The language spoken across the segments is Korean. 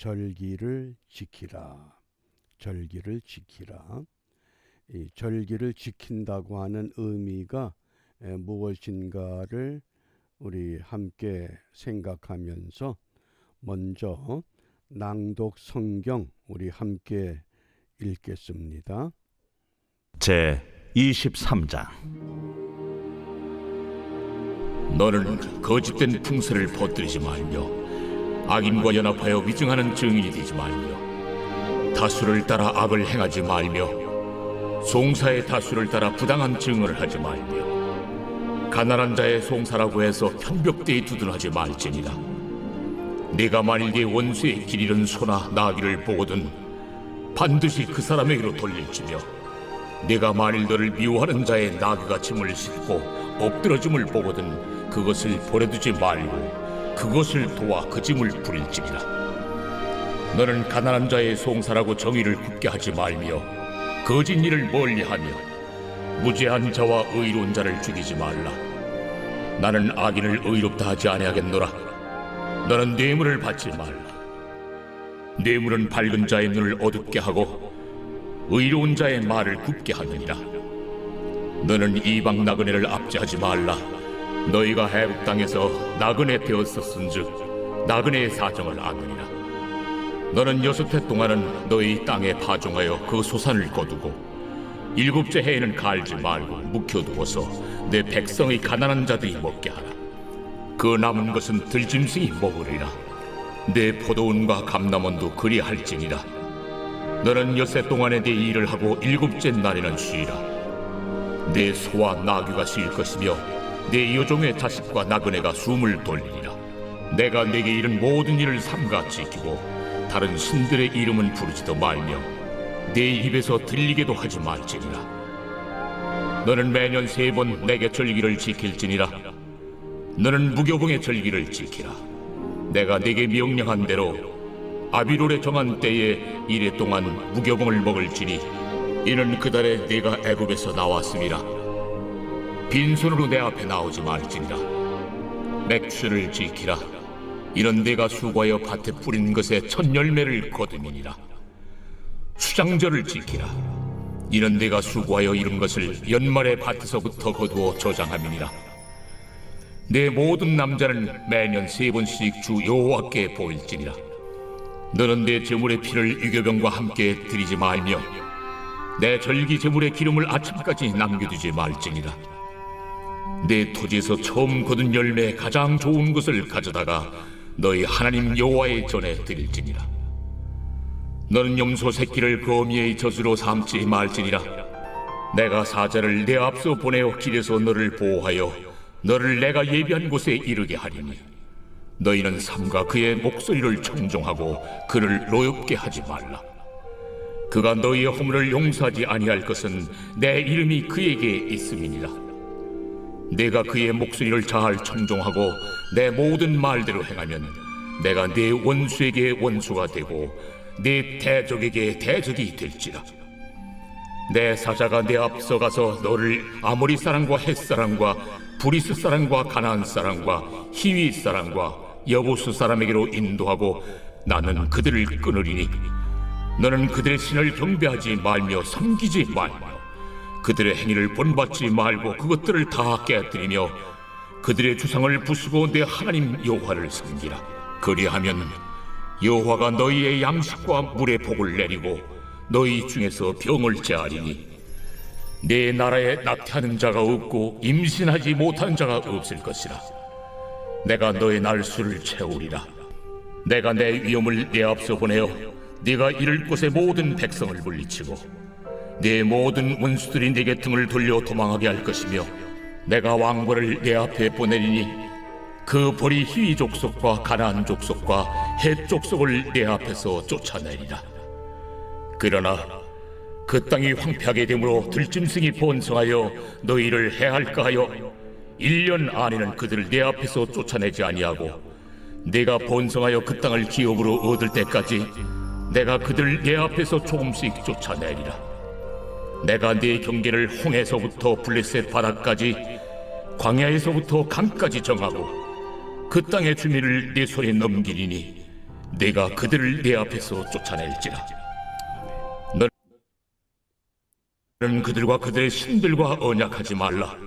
절기를 지키라. 절기를 지키라. 이 절기를 지킨다고 하는 의미가 무엇인가를 우리 함께 생각하면서 먼저 낭독 성경 우리 함께 읽겠습니다. 제 23장. 너는 거짓된 풍설을 퍼뜨리지 말며 악인과 연합하여 위증하는 증인이 되지 말며 다수를 따라 악을 행하지 말며 송사의 다수를 따라 부당한 증언을 하지 말며 가난한 자의 송사라고 해서 편벽되이 두둔하지 말지니라. 네가 만일 네 원수의 길 잃은 소나 나귀를 보거든 반드시 그 사람에게로 돌릴지며 네가 만일 너를 미워하는 자의 나귀가 짐을 싣고 엎드러짐을 보거든 그것을 버려두지 말고 그것을 도와 그 짐을 부릴지니라. 너는 가난한 자의 송사라고 정의를 굽게 하지 말며 거짓 일을 멀리하며 무죄한 자와 의로운 자를 죽이지 말라. 나는 악인을 의롭다 하지 아니하겠노라. 너는 뇌물을 받지 말라. 뇌물은 밝은 자의 눈을 어둡게 하고 의로운 자의 말을 굽게 하느니라. 너는 이방 나그네를 압제하지 말라. 너희가 애굽 땅에서 나그네 되었었은즉 나그네의 사정을 아느니라. 너는 6해 동안은 너희 땅에 파종하여 그 소산을 거두고 7째 해에는 갈지 말고 묵혀두어서 내 백성의 가난한 자들이 먹게 하라. 그 남은 것은 들짐승이 먹으리라. 내 포도원과 감람원도 그리할지니라. 너는 6해 동안에 내 일을 하고 7째 날에는 쉬라. 내 소와 나귀가 쉴 것이며 내 여종의 자식과 나그네가 숨을 돌리리라. 내가 내게 이른 모든 일을 삼가 지키고 다른 신들의 이름은 부르지도 말며 내 입에서 들리게도 하지 말지니라. 너는 매년 3번 내게 절기를 지킬지니라. 너는 무교봉의 절기를 지키라. 내가 내게 명령한 대로 아비롤에 정한 때에 1해 동안 무교봉을 먹을지니 이는 그 달에 내가 애굽에서 나왔음이라. 빈손으로 내 앞에 나오지 말지니라. 맥주를 지키라. 이는 내가 수고하여 밭에 뿌린 것에 첫 열매를 거두니라. 수장절을 지키라. 이는 내가 수고하여 이룬 것을 연말에 밭에서부터 거두어 저장함이니라. 내 모든 남자는 매년 3번씩 주 여호와께 보일지니라. 너는 내 제물의 피를 유교병과 함께 드리지 말며 내 절기 제물의 기름을 아침까지 남겨두지 말지니라. 내 토지에서 처음 거둔 열매의 가장 좋은 것을 가져다가 너희 하나님 여호와의 전에 드릴지니라. 너는 염소 새끼를 거미의 젖으로 삼지 말지니라. 내가 사자를 내 앞서 보내어 길에서 너를 보호하여 너를 내가 예비한 곳에 이르게 하리니 너희는 삼가 그의 목소리를 청종하고 그를 노엽게 하지 말라. 그가 너희의 허물을 용서하지 아니할 것은 내 이름이 그에게 있음이니라. 내가 그의 목소리를 잘 청종하고 내 모든 말대로 행하면 내가 내 원수에게 원수가 되고 내 대적에게 대적이 될지라. 내 사자가 내 앞서 가서 너를 아모리 사람과 헷 사람과 브리스 사람과 가나안 사람과 히위 사람과 여부스 사람에게로 인도하고 나는 그들을 끊으리니 너는 그들의 신을 경배하지 말며 섬기지 말며 그들의 행위를 본받지 말고 그것들을 다 깨뜨리며 그들의 주상을 부수고 내 하나님 여호와를 섬기라. 그리하면 여호와가 너희의 양식과 물의 복을 내리고 너희 중에서 병을 제하리니 내 나라에 낙태하는 자가 없고 임신하지 못하는 자가 없을 것이라. 내가 너의 날수를 채우리라. 내가 내 위엄을 내 앞서 보내어 네가 이를 곳의 모든 백성을 물리치고 내 모든 원수들이 내게 등을 돌려 도망하게 할 것이며 내가 왕벌을 내 앞에 보내리니 그 벌이 히위 족속과 가나안 족속과 헷 족속을 내 앞에서 쫓아내리라. 그러나 그 땅이 황폐하게 되므로 들짐승이 번성하여 너희를 해할까 하여 1년 안에는 그들을 내 앞에서 쫓아내지 아니하고 내가 번성하여 그 땅을 기업으로 얻을 때까지 내가 그들을 내 앞에서 조금씩 쫓아내리라. 내가 네 경계를 홍해서부터 블레셋 바다까지 광야에서부터 강까지 정하고 그 땅의 주민을 네 손에 넘기리니 내가 그들을 내 앞에서 쫓아낼지라. 너는 그들과 그들의 신들과 언약하지 말라.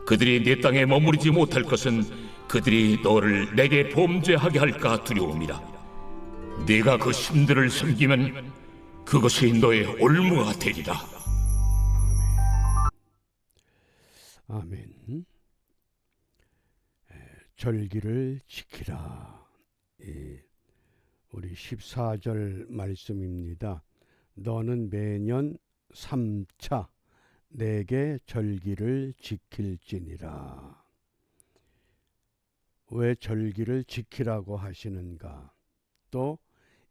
그들이 내 땅에 머무르지 못할 것은 그들이 너를 내게 범죄하게 할까 두려움이라. 네가 그 신들을 섬기면 그것이 너의 올무가 되리라. 아멘. 절기를 지키라. 우리 14절 말씀입니다. 너는 매년 3차 내게 절기를 지킬지니라. 왜 절기를 지키라고 하시는가? 또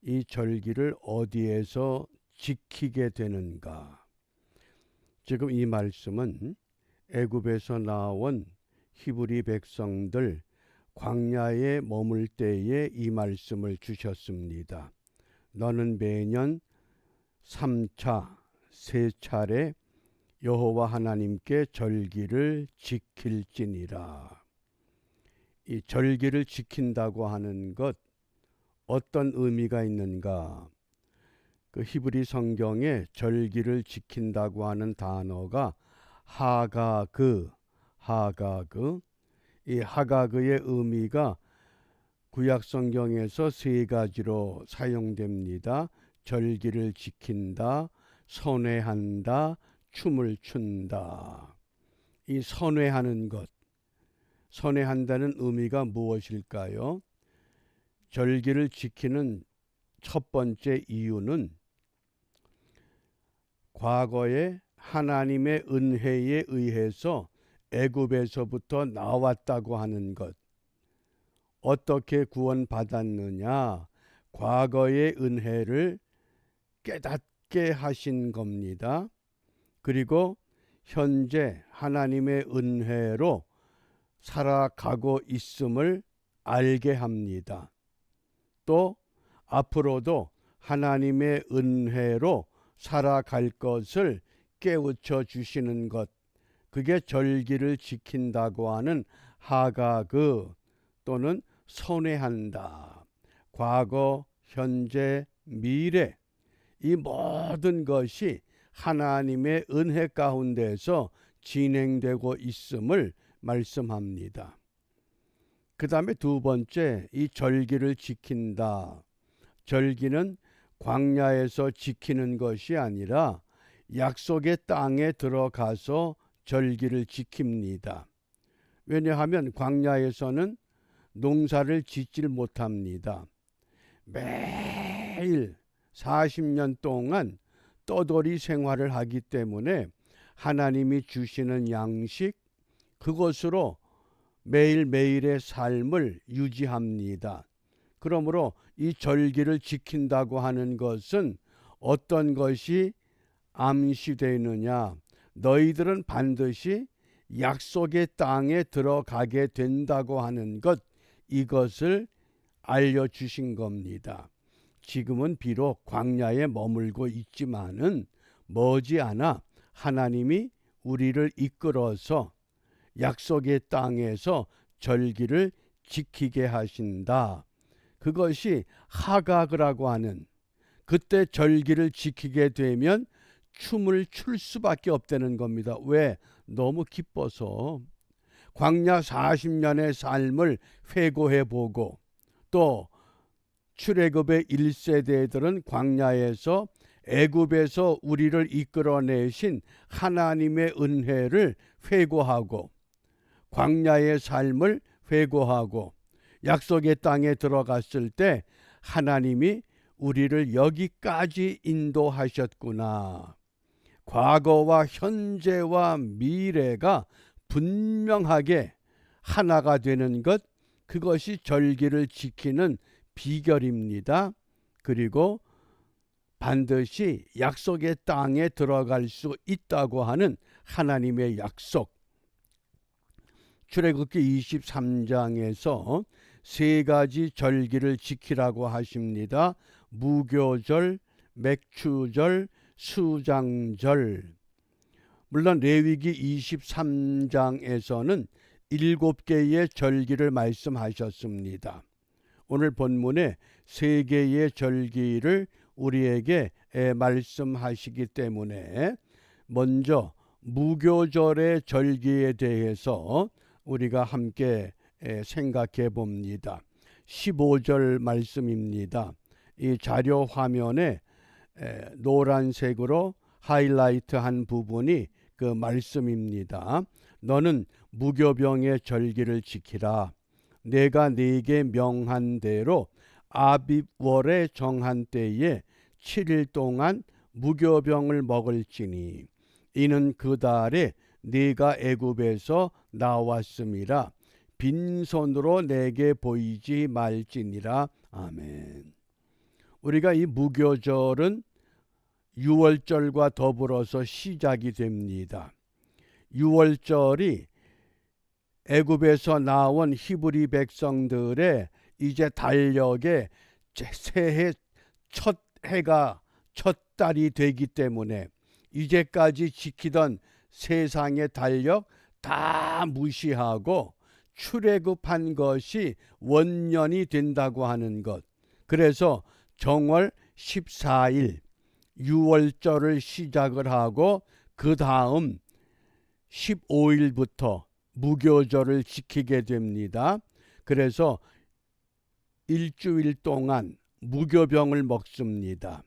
이 절기를 어디에서 지키게 되는가? 지금 이 말씀은 애굽에서 나온 히브리 백성들 광야에 머물 때에 이 말씀을 주셨습니다. 너는 매년 3차, 3차례 여호와 하나님께 절기를 지킬지니라. 이 절기를 지킨다고 하는 것 어떤 의미가 있는가? 그 히브리 성경에 절기를 지킨다고 하는 단어가 하가그, 이 하가그의 의미가 구약 성경에서 3가지로 사용됩니다. 절기를 지킨다, 선회한다, 춤을 춘다. 이 선회하는 것, 선회한다는 의미가 무엇일까요? 절기를 지키는 첫 번째 이유는 과거에 하나님의 은혜에 의해서 애굽에서부터 나왔다고 하는 것. 어떻게 구원받았느냐? 과거의 은혜를 깨닫게 하신 겁니다. 그리고 현재 하나님의 은혜로 살아가고 있음을 알게 합니다. 또 앞으로도 하나님의 은혜로 살아갈 것을 깨우쳐 주시는 것, 그게 절기를 지킨다고 하는 하가그 또는 선회한다. 과거, 현재, 미래 이 모든 것이 하나님의 은혜 가운데서 진행되고 있음을 말씀합니다. 그 다음에 두 번째, 이 절기를 지킨다. 절기는 광야에서 지키는 것이 아니라 약속의 땅에 들어가서 절기를 지킵니다. 왜냐하면 광야에서는 농사를 짓질 못합니다. 매일 40년 동안 떠돌이 생활을 하기 때문에 하나님이 주시는 양식, 그것으로 매일매일의 삶을 유지합니다. 그러므로 이 절기를 지킨다고 하는 것은 어떤 것이 암시되느냐? 너희들은 반드시 약속의 땅에 들어가게 된다고 하는 것, 이것을 알려주신 겁니다. 지금은 비록 광야에 머물고 있지만은 머지않아 하나님이 우리를 이끌어서 약속의 땅에서 절기를 지키게 하신다. 그것이 하가그라고 하는, 그때 절기를 지키게 되면 춤을 출 수밖에 없다는 겁니다. 왜? 너무 기뻐서. 광야 40년의 삶을 회고해보고 또 출애굽의 1세대들은 광야에서 애굽에서 우리를 이끌어내신 하나님의 은혜를 회고하고 광야의 삶을 회고하고 약속의 땅에 들어갔을 때 하나님이 우리를 여기까지 인도하셨구나. 과거와 현재와 미래가 분명하게 하나가 되는 것, 그것이 절기를 지키는 비결입니다. 그리고 반드시 약속의 땅에 들어갈 수 있다고 하는 하나님의 약속. 출애굽기 23장에서 3가지 절기를 지키라고 하십니다. 무교절, 맥추절, 수장절. 물론 레위기 23장에서는 7개의 절기를 말씀하셨습니다. 오늘 본문에 세 개의 절기를 우리에게 말씀하시기 때문에 먼저 무교절의 절기에 대해서 우리가 함께 생각해 봅니다. 15절 말씀입니다. 이 자료 화면에 노란색으로 하이라이트한 부분이 그 말씀입니다. 너는 무교병의 절기를 지키라. 내가 네게 명한 대로 아빕월에 정한 때에 7일 동안 무교병을 먹을지니 이는 그 달에 네가 애굽에서 나왔음이라. 빈손으로 내게 보이지 말지니라. 아멘. 우리가 이 무교절은 유월절과 더불어서 시작이 됩니다. 유월절이 애굽에서 나온 히브리 백성들의 이제 달력의 새해 첫 해가 첫 달이 되기 때문에 이제까지 지키던 세상의 달력 다 무시하고 출애굽한 것이 원년이 된다고 하는 것. 그래서 정월 14일 유월절을 시작을 하고 그 다음 15일부터 무교절을 지키게 됩니다. 그래서 일주일 동안 무교병을 먹습니다.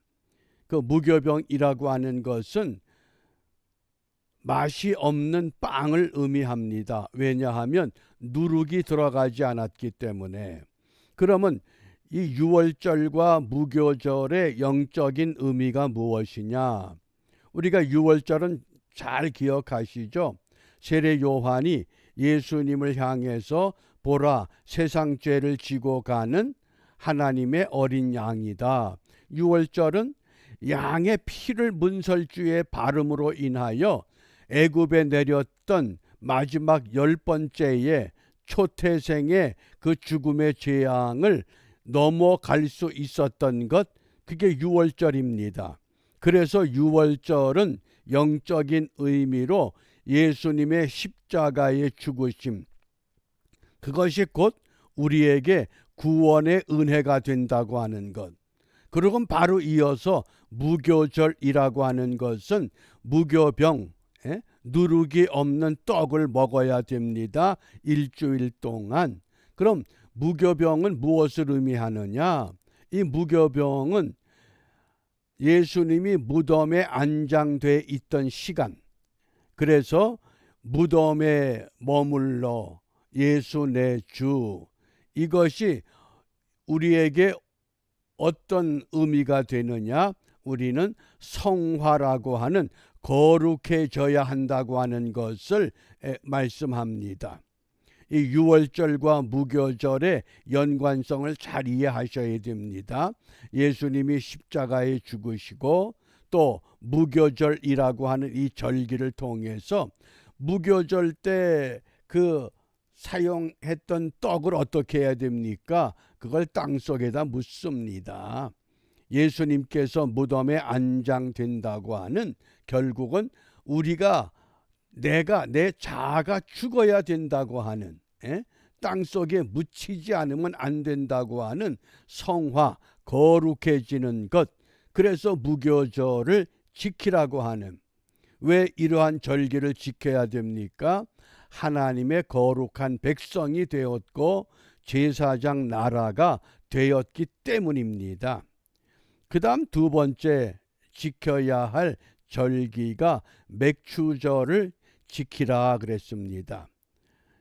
그 무교병이라고 하는 것은 맛이 없는 빵을 의미합니다. 왜냐하면 누룩이 들어가지 않았기 때문에. 그러면 이 유월절과 무교절의 영적인 의미가 무엇이냐? 우리가 유월절은 잘 기억하시죠? 세례 요한이 예수님을 향해서 보라, 세상 죄를 지고 가는 하나님의 어린 양이다. 유월절은 양의 피를 문설주의 바름으로 인하여 애굽에 내렸던 마지막 10번째의 초태생의 그 죽음의 재앙을 넘어갈 수 있었던 것, 그게 유월절입니다. 그래서 유월절은 영적인 의미로 예수님의 십자가의 죽으심, 그것이 곧 우리에게 구원의 은혜가 된다고 하는 것. 그리고 바로 이어서 무교절이라고 하는 것은 무교병, 누룩이 없는 떡을 먹어야 됩니다. 일주일 동안. 그럼 무교병은 무엇을 의미하느냐? 이 무교병은 예수님이 무덤에 안장돼 있던 시간, 그래서 무덤에 머물러 예수 내 주, 이것이 우리에게 어떤 의미가 되느냐? 우리는 성화라고 하는 거룩해져야 한다고 하는 것을 말씀합니다. 이 유월절과 무교절의 연관성을 잘 이해하셔야 됩니다. 예수님이 십자가에 죽으시고 또 무교절이라고 하는 이 절기를 통해서 무교절 때 그 사용했던 떡을 어떻게 해야 됩니까? 그걸 땅속에다 묻습니다. 예수님께서 무덤에 안장된다고 하는, 결국은 우리가 내 자아가 죽어야 된다고 하는, 땅속에 묻히지 않으면 안 된다고 하는 성화, 거룩해지는 것. 그래서 무교절을 지키라고 하는. 왜 이러한 절기를 지켜야 됩니까? 하나님의 거룩한 백성이 되었고 제사장 나라가 되었기 때문입니다. 그 다음 두 번째 지켜야 할 절기가 맥추절을 지키라 그랬습니다.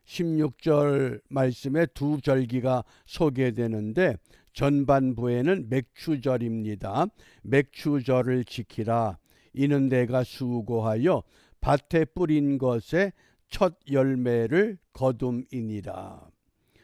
16절 말씀에 두 절기가 소개되는데 전반부에는 맥추절입니다. 맥추절을 지키라. 이는 내가 수고하여 밭에 뿌린 것에 첫 열매를 거둠이니라.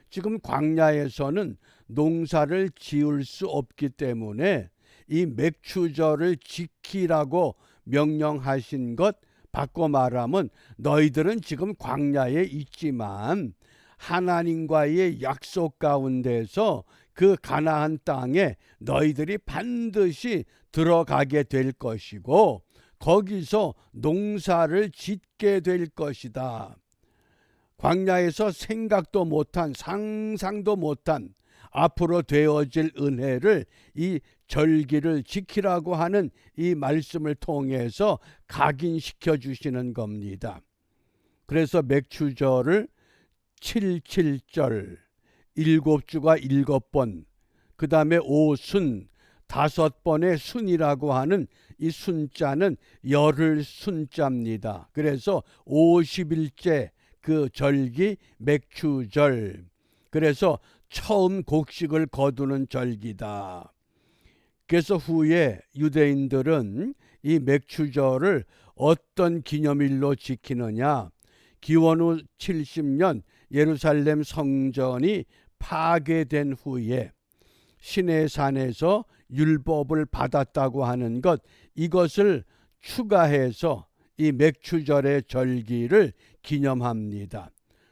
지금 광야에서는 농사를 지을 수 없기 때문에 이 맥추절을 지키라고 명령하신 것, 바꿔 말하면 너희들은 지금 광야에 있지만 하나님과의 약속 가운데서 그 가나안 땅에 너희들이 반드시 들어가게 될 것이고 거기서 농사를 짓게 될 것이다. 광야에서 생각도 못한, 상상도 못한 앞으로 되어질 은혜를 이 절기를 지키라고 하는 이 말씀을 통해서 각인시켜 주시는 겁니다. 그래서 맥추절을 77절, 7주가 7번, 그 다음에 오순 5번의 순이라고 하는 이 순자는 열흘 순자입니다. 그래서 50일째 그 절기 맥추절, 그래서 처음 곡식을 거두는 절기다. 그래서 후에 유대인들은 이 맥추절을 어떤 기념일로 지키느냐, 기원 후 70년 예루살렘 성전이 파괴된 후에 시내산에서 율법을 받았다고 하는 것, 이것을 추가해서 이 맥추절의 절기를 기념합니다.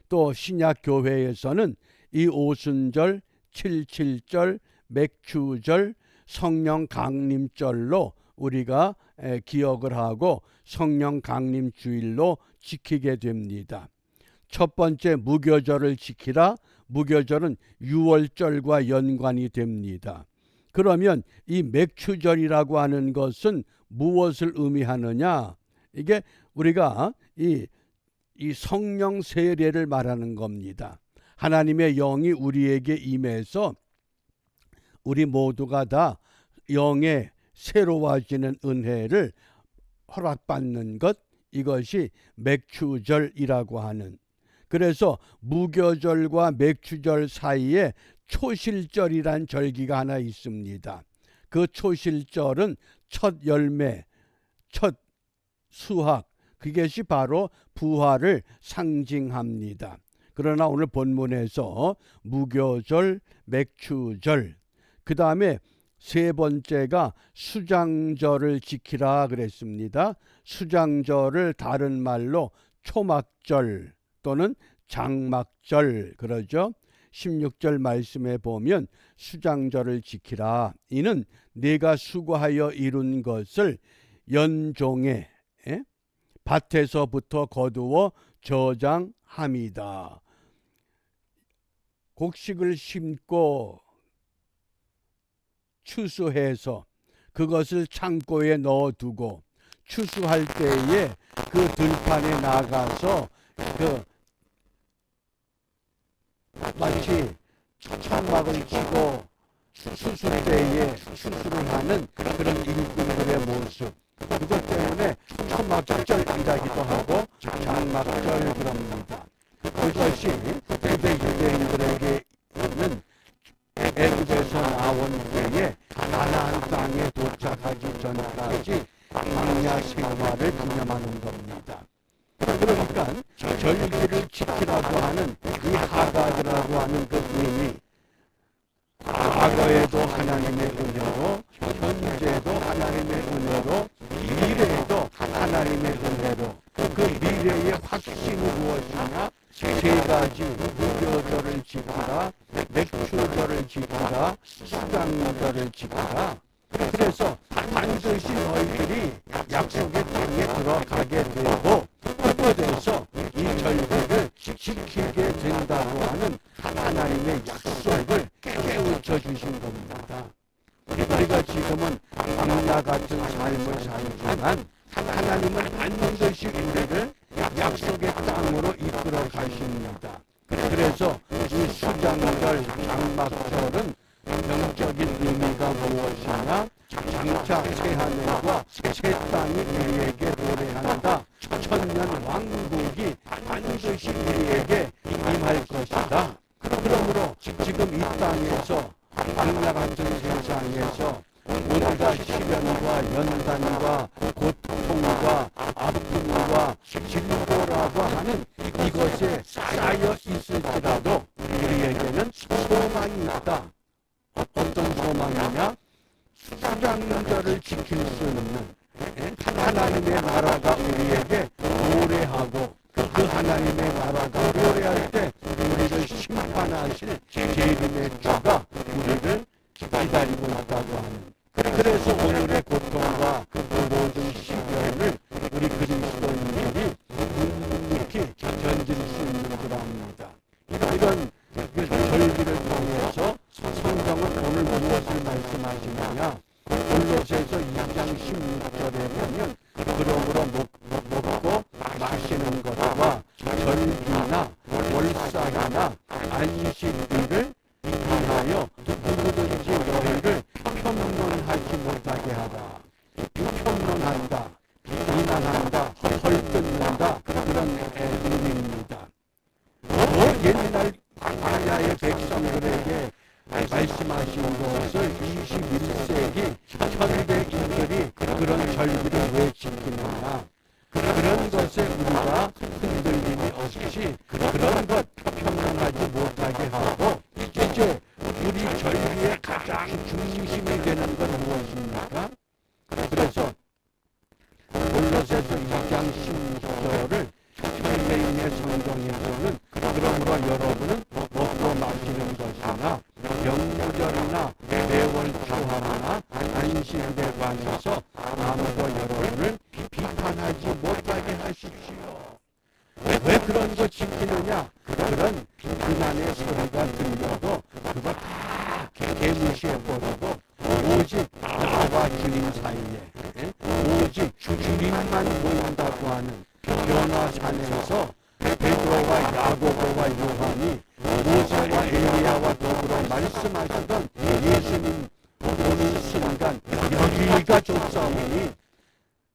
또 신약 교회에서는 이 오순절, 77절, 맥추절, 성령 강림절로 우리가 기억을 하고 성령 강림 주일로 지키게 됩니다. 첫 번째 무교절을 지키라. 무교절은 유월절과 연관이 됩니다. 그러면 이 맥추절이라고 하는 것은 무엇을 의미하느냐? 이게 우리가 이 성령 세례를 말하는 겁니다. 하나님의 영이 우리에게 임해서 우리 모두가 다 영의 새로워지는 은혜를 허락받는 것, 이것이 맥추절이라고 하는. 그래서 무교절과 맥추절 사이에 초실절이란 절기가 하나 있습니다. 그 초실절은 첫 열매, 첫 수확, 그것이 바로 부활을 상징합니다. 그러나 오늘 본문에서 무교절, 맥추절, 그 다음에 세 번째가 수장절을 지키라 그랬습니다. 수장절을 다른 말로 초막절 또는 장막절 그러죠. 16절 말씀에 보면 수장절을 지키라. 이는 네가 수고하여 이룬 것을 연종에 밭에서부터 거두어 저장함이다. 곡식을 심고 추수해서 그것을 창고에 넣어두고 추수할 때에 그 들판에 나가서 마치 천막을 치고 추수 때에 추수를 하는 그런 일꾼들의 모습, 그것 때문에 초막절이라기도 하고 장막절 그럽니다. 그것이 그때 유대인들에게는 애굽에서 나온 때에 가나안 땅에 도착하기 전까지 광야 생활을 기념하는 겁니다. 그러니까 절기를 지키라고 하는 이 하가드라고 하는 그 의미, 과거에도 하나님의 은혜로, 현재도 하나님의 은혜로, 미래에도 하나님의 은혜로, 그 미래의 확신이 무엇이냐? 세 가지 무교절을 지키라, 맥추절을 지키라, 수장절을 지키라. 그래서 반드시 너희들이 약속의 땅에 들어가게 되고 그곳에서 이 절기를 지키게 된다고 하는 하나님의 약속을 깨우쳐 주신 겁니다. 우리가 지금은 광야 같은 삶을 살지만 하나님은 반드시 우리를 약속의 땅으로 이끌어 가십니다. 그래서 이 수장절, 장막절은 영적인 의미가 무엇이냐? 장차 새 하늘과 새 땅이 우리에게 도래한다. 천년 왕국이 반드시 우리에게 임할 것이다. 그러므로 지금 이 땅에서 광야 같은 세상에서 우리가 시련과 연단과 고통과 아픔과 진보라고 하는 이것에 쌓여 있을지라도 우리에게는 소망이 있다. 어떤 소망이냐? 수장절을 지킬 수 있는 하나님의 나라가 우리에게 도래하고 그 하나님의 나라가 도래할 때 우리를 심판하실 재림의 주가 우리를 기다리고 있다고 하는. 그래서 오늘의 고통과 그 모든 시련을 우리 그리스도인들이 묵묵히 견딜 수 있는 줄 압니다. 이런 절기를 통해서 골로새서 2장 16절에 보면 그러므로 먹고 마시는 것과 절기나 월삭이나 안식일을 위하여 누구든지 너희를 평론하지 못하게 하라. 평론한다, 비난한다, 헐뜯는다, 그런 의미입니다. 옛날 광야의 백성들에게 말씀하신 것을 21세기 현대인들이 그런 절기를 왜 지키느냐, 그런 것에 우리가 흔들림이 없이 그런 것 평론하지 못하게 하고, 이제 우리 절기의 가장 중심이 되는 건 무엇입니까? 그래서 골로새서 2장 16절을 현대인의 성경에서는 그러므로 여러분은 먹고 마시는 것이나 명절이나 매월 주하나 안식일에 관해서 아무도 여러분을 비판하지 못하게 하십시오. 왜 그런 거 지키느냐? 그런 비난의 소리가 들려도 그거 다 개무시해버리고 오직 나와 주님 사이에 오직 주님만 보인다고 하는 변화산에서 베드로와 야고보와 요한이 모세와 엘리야와 더불어 말씀하시던 예수님 오는 순간 여기가 좋사오니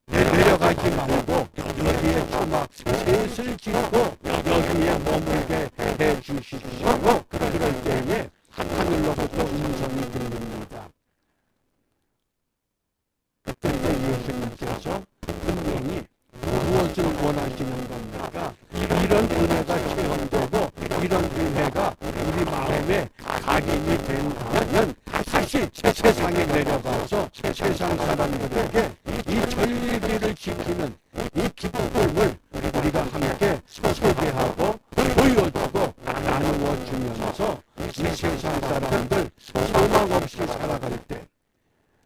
내려가지 말고 여기에 초막 셋을 짓고 여기에 머물게 해주십시오. 그럴 때에 하늘로부터 음성이 들립니다. 그때 예수님께서 분명히 무엇을 원하시는 겁니까? 이런 은혜가 체험되고 이런 은혜가 우리 마음에 각인이 된다면 다시 세상에 내려가서 세상 사람들에게 이 절기를 지키는 이 기쁨을 우리가 함께 소개하고 보여주고 나누어 주면서 이 세상 사람들 소망 없이 살아갈 때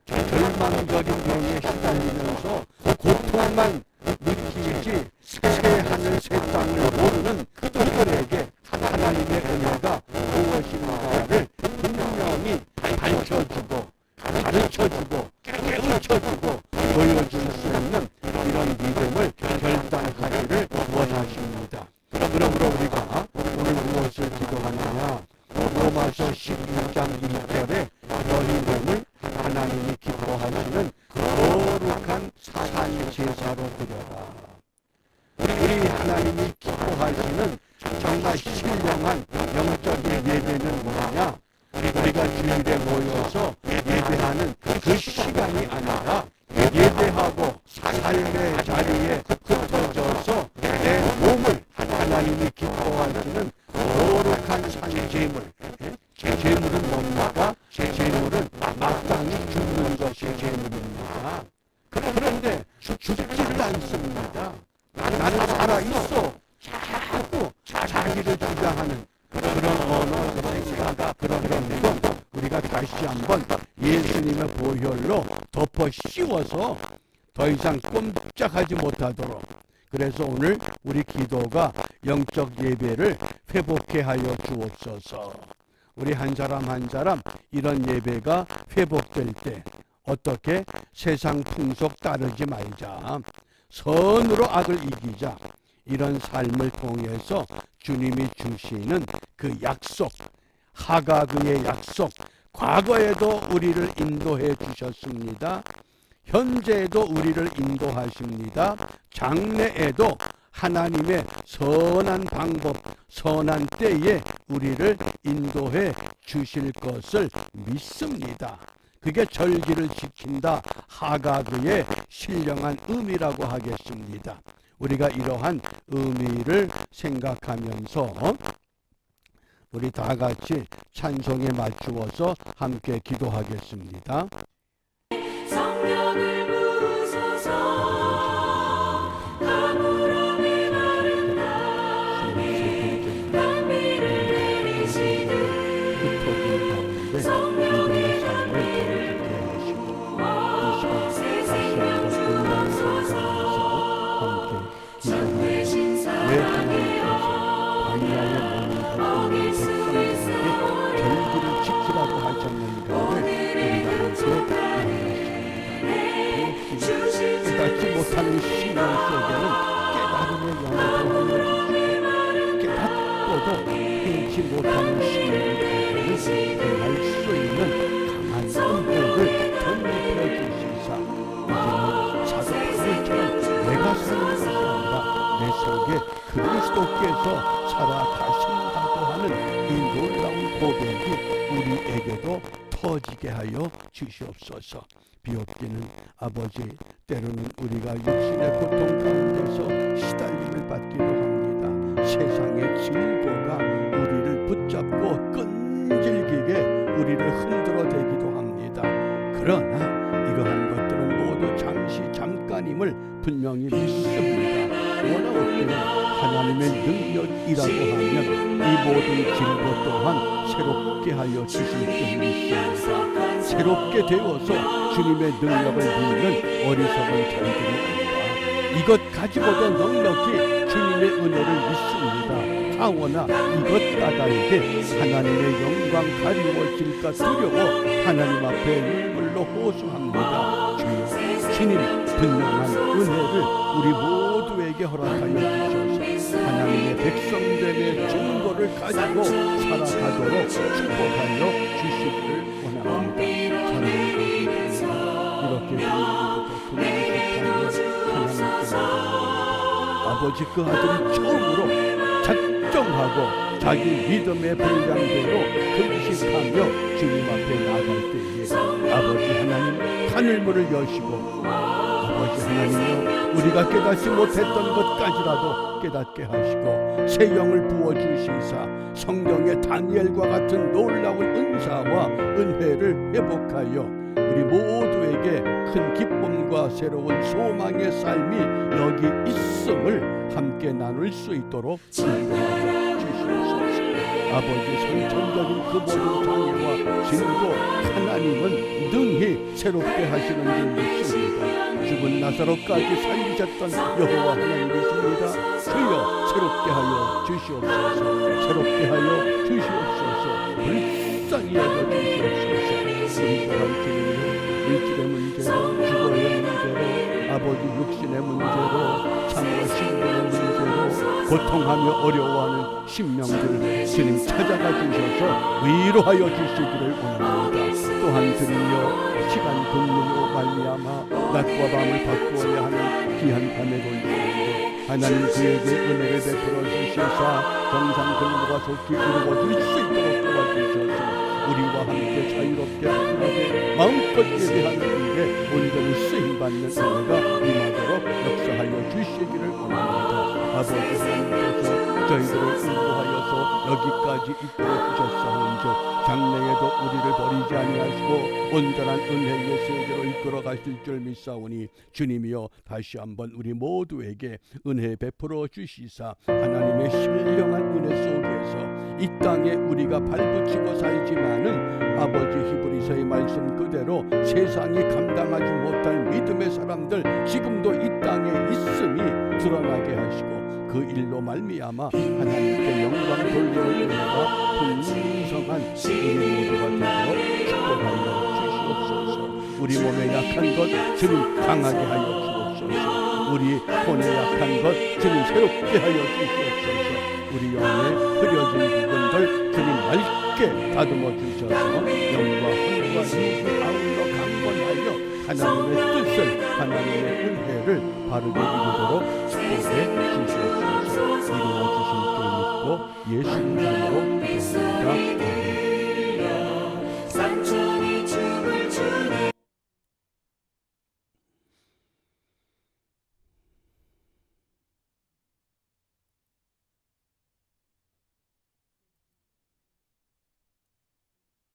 절망적인 병에 시달리면서 고통만 느끼지 새 하늘 새 땅을 모르는 그들에게 하나님의 은혜가 무엇인가를 분명히 밝혀주고 가르쳐주고 깨우쳐주고 보여줄 수 있는 이런 믿음을 결단하기를 원하십니다. 그러므로 우리가 오늘 무엇을 기도하느냐? 로마서 12장 1절에 너희를 하나님이 기뻐하시는 거룩한 산제사로 드려라. 우리 하나님이 기뻐하시는 정말 신령한 영적인 예배는 뭐냐? 우리가 주일에 모여서 예배하는 그 시간이 아니라 예배하고 삶의 자리에 흩어져서 내 몸을 하나님이 기뻐하시는 거룩한 산제물. 제물은 뭡니까? 제물은 마땅히 죽는 것이 제물입니다. 그런데 죽지를 않습니다. 나는 살아있어. 자꾸 자기를 주장하는 그런 언어, 그런 생각, 그런 건 우리가 다시 한번 예수님의 보혈로 덮어 씌워서 더 이상 꼼짝하지 못하도록, 그래서 오늘 우리 기도가 영적 예배를 회복케 하여 주옵소서. 우리 한 사람 한 사람 이런 예배가 회복될 때 어떻게 세상 풍속 따르지 말자, 선으로 악을 이기자, 이런 삶을 통해서 주님이 주시는 그 약속, 하가그의 약속, 과거에도 우리를 인도해 주셨습니다. 현재에도 우리를 인도하십니다. 장래에도 하나님의 선한 방법, 선한 때에 우리를 인도해 주실 것을 믿습니다. 그게 절기를 지킨다, 하가그의 신령한 의미라고 하겠습니다. 우리가 이러한 의미를 생각하면서 우리 다 같이 찬송에 맞추어서 함께 기도하겠습니다. 성령을 부으소서. 가물함이 마른 땅에 단비를 내리시듯 성령의 단비를 부어 새 생명 주옵소서. 참되신 사랑의 어길 수 있사오니 절기를 지키라고 하셨는가를 우리가 함께 주시고 깨닫지 못하는 심령 속에는 깨달음의 영을 더하여 주시고 깨닫고도 행치 못하는 심령 속에는 알수 있는 강한 은혜를 덧입혀 주시사 이제는 사도 바울처럼 내가 사는 것이 아니라 내 속에 그리스도께서 살아가신다고 하는 이 놀라운 고백이 우리에게도 터지게 하여 주시옵소서. 비옵기는 아버지, 때로는 우리가 육신의 고통 가운데서 시달림을 받기도 합니다. 세상의 질고가 우리를 붙잡고 끈질기게 우리를 흔들어대기도 합니다. 그러나 이러한 것들은 모두 잠시 잠깐임을 분명히 믿습니다. 원하옵기는 하나님의 능력이라고 하면 이 모든 질고 또한 새롭게 하여 주실 줄 믿습니다. 새롭게 되어서 주님의 능력을 믿는 어리석은 저희들이 아니라 이것 가지고도 넉넉히 주님의 은혜를 믿습니다. 하오나 이것 까닭에 하나님의 영광 가리워질까 두려워 하나님 앞에 눈물로 호소합니다. 주여, 주님 분명한 은혜를 우리 모두에게 허락하여 주셔서 하나님의 백성됨의 증거를 가지고 살아가도록 축복하여 주시기를 원합니다. 이렇게 아버지 그 아들이 처음으로 작정하고 자기 믿음의 분량대로 근심하며 주님 앞에 나갈 때에 아버지 하나님 하늘문을 여시고 아버지 하나님여 우리가 깨닫지 못했던 것까지라도 깨닫게 하시고 새 영을 부어주시사 성경의 다니엘과 같은 놀라운 은사와 은혜를 회복하여 우리 모두에게 큰 기쁨과 새로운 소망의 삶이 여기 있음을 함께 나눌 수 있도록 인도하여 주시옵소서. 아버지 선천적인 그 모든 장애와 진고 하나님은 능히 새롭게 하시는 줄 믿습니다. 죽은 나사로까지 살리셨던 여호와 하나님이십니다. 주여 새롭게 하여 주시옵소서. 새롭게 하여 주시옵소서. 불쌍히 여겨 주시옵소서. 우리 또한 주님의 물질의 문제로 주거의 문제로 아버지 육신의 문제로 참으로 신분의 문제로 고통하며 어려워하는 심령들 주님 찾아가 주셔서 위로하여 주시기를 원합니다. 또한 주님여 시간 근무로 말미암아 낮과 밤을 바꾸어야 하는 귀한 밤에 돌리는데 하나님 그에게 은혜를 베풀어 주시사 정상 근무가 좋게 이루어질 수 있도록 도와주셔서 우리와 함께 자유롭게 편하게 마음껏 예배하는 일에 온전히 쓰임받는 은혜가 임하도록 역사하여 주시기를 원합니다. 아버지 하나님께서 저희들을 인도하여서 여기까지 이끌어 주셨사온즉 장래에도 우리를 버리지 아니하시고 온전한 은혜의 세계로 이끌어 가실 줄 믿사오니 주님이여 다시 한번 우리 모두에게 은혜 베풀어 주시사 하나님의 신령한 은혜 속에서 이 땅에 우리가 발붙이고 살지만은 아버지 히브리서의 말씀 그대로 세상이 감당하지 못할 믿음의 사람들 지금도 이 땅에 있음이 드러나게 하시고 그 일로 말미암아 하나님께 영광 돌리는 은혜가 풍성한 우리 모두가 되도록 축복하여 주시옵소서. 우리 몸에 약한 것 주님 강하게 하여 주옵소서. 우리 혼에 약한 것 주님 새롭게 하여 주시옵소서. 우리 영에 흐려진 부분들 주님 맑게 다듬어 주셔서 영과 혼과 육이 아울러 강건하여 하나님의 뜻을 하나님의 은혜를 바르게 이루도록 축복해 주시옵소서. 이루어 주실 줄 믿고 예수님